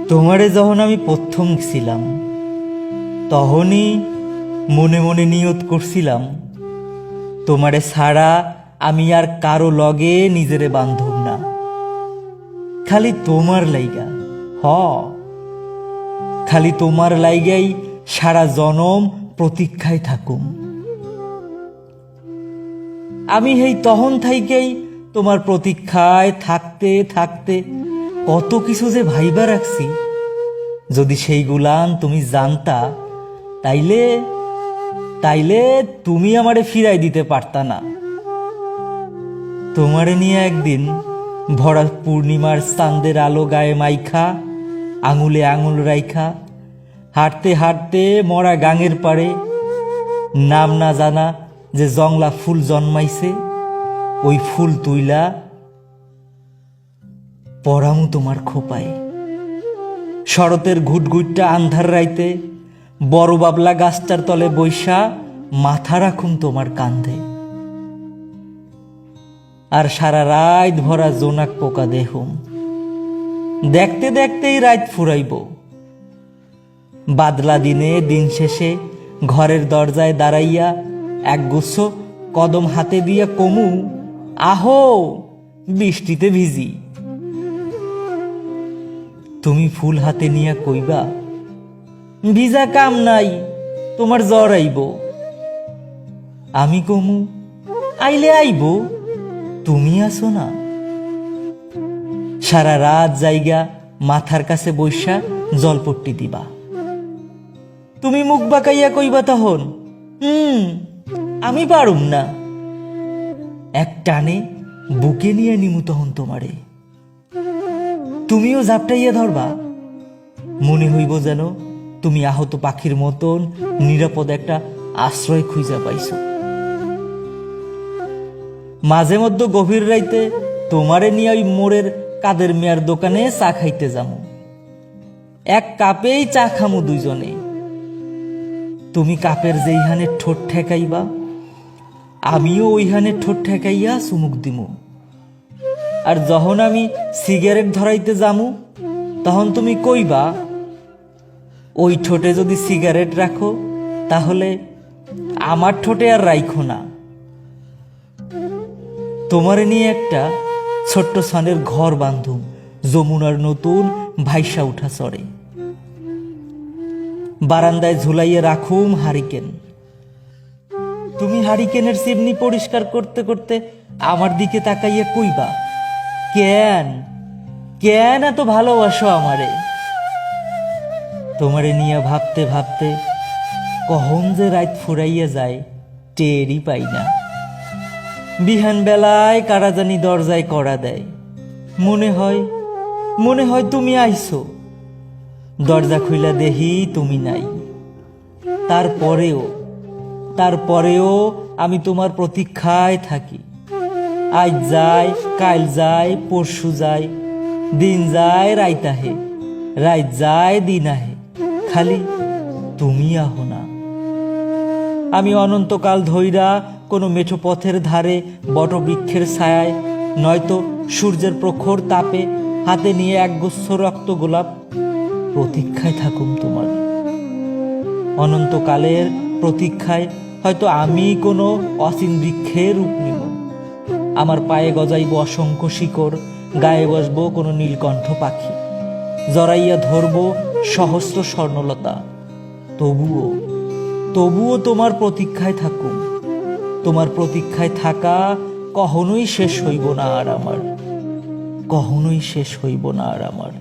তোমারে যখন আমি প্রথম ছিলাম তখনই মনে মনে নিয়ত করছিলাম তোমারে ছাড়া আমি আর কারো লগে নিজেরে বান্ধব না, খালি তোমার লাইগা। খালি তোমার লাইগাই সারা জনম প্রতীক্ষায় থাকুম। আমি হেই তখন থাইকেই তোমার প্রতীক্ষায় থাকতে থাকতে কত কিছু যে ভাইবা রাখছি, যদি সেইগুলান তুমি জানতা তাইলে তাইলে তুমি আমারে ফিরাই দিতে পারতা না। তোমারে নিয়ে একদিন ভরা পূর্ণিমার চাঁদের আলো গায়ে মাইখা, আঙুলে আঙুল রাইখা, হাঁটতে হাঁটতে মরা গাঙের পাড়ে নাম না জানা যে জংলা ফুল জন্মাইছে, ওই ফুল তুইলা পরামু তোমার খোপায়। শরতের ঘুটঘুটটা আন্ধার রাইতে বড় বাবলা গাছটার তলে বৈশা মাথা রাখুম তোমার কান্ধে। আর সারা রাত ভরা জোনাক পোকা দেখুম, দেখতে দেখতেই রাত ফুরাইব। বাদলা দিনে দিন শেষে ঘরের দরজায় দাঁড়াইয়া একগুচ্ছ কদম হাতে দিয়া কমু, আহো বৃষ্টিতে ভিজি। তুমি ফুল হাতে নিয়া কইবা, ভিজা কাম নাই, তোমার জ্বর আইব। আমি কমু, আইলে আইব, তুমি আসো না। সারা রাত জায়গা মাথার কাছে বৈশা জলপট্টি দিবা। তুমি মুখ বাঁকাইয়া কইবা তখন, আমি পারুম না। এক টানে বুকে নিয়ে নিমু তখন তোমারে। তুমিও ঝাপটাইয়া ধরবা, মনে হইব যেন তুমি আহত পাখির মতন নিরাপদ একটা আশ্রয় খুঁজা পাইছো। মাঝে মধ্যে গভীর রাইতে তোমারে নিয়ে ওই মোড়ের কাদের মিয়ার দোকানে চা খাইতে যামু। এক কাপেই চা খামু দুইজনে। তুমি কাপের যেইখানে ঠোঁট ঠেকাইবা, আমিও ওইখানে ঠোঁট ঠেকাইয়া চুমুক দিমু। আর যখন আমি সিগারেট ধরাইতে যামু তখন তুমি কইবা, ওই ঠোঁটে যদি সিগারেট রাখো তাহলে আমার ঠোঁটে আর রাইখো না। তোমারে নিয়ে একটা ছোট্ট সানের ঘর বাঁধুম যমুনার নতুন ভাইসা উঠা চরে। বারান্দায় ঝুলাইয়ে রাখুম হারিকেন। তুমি হারিকেনের চিমনি পরিষ্কার করতে করতে আমার দিকে তাকাইয়া কইবা, কেন কেন এত ভালোবাসো আমারে। তোমারে নিয়ে ভাবতে ভাবতে কখন যে রাত ফুরাইয়া যায় টেরই পাই না। বিহান বেলায় কারা জানি দরজায় কড়া দেয়, মনে হয় তুমি আইছো। দরজা খুইলা দেহি তুমি নাই। তারপরেও আমি তোমার প্রতীক্ষায় থাকি। আজ যায়, কাল যায়, পরশু যায়, দিন যায় রাইত আহে, রাইত যায় দিন আহে, খালি তুমি আহো না। আমি অনন্তকাল ধইরা কোনো মেঠো পথের ধারে বটবৃক্ষের ছায়ায়, নয়তো সূর্যের প্রখর তাপে হাতে নিয়ে একগুচ্ছ রক্ত গোলাপ প্রতীক্ষায় থাকুম তোমার। অনন্তকালের প্রতীক্ষায় হয়তো আমি কোনো অসীম বৃক্ষের রূপ নিব। আমার পায়ে গজাইব অসংখ্য শিকড়, গায়ে বসব কোনো নীলকণ্ঠ পাখি, জড়াইয়া ধরব সহস্র স্বর্ণলতা। তবুও তোমার প্রতীক্ষায় থাকুম। তোমার প্রতীক্ষায় থাকা কখনোই শেষ হইব না আর আমার, কখনোই শেষ হইব না আর আমার।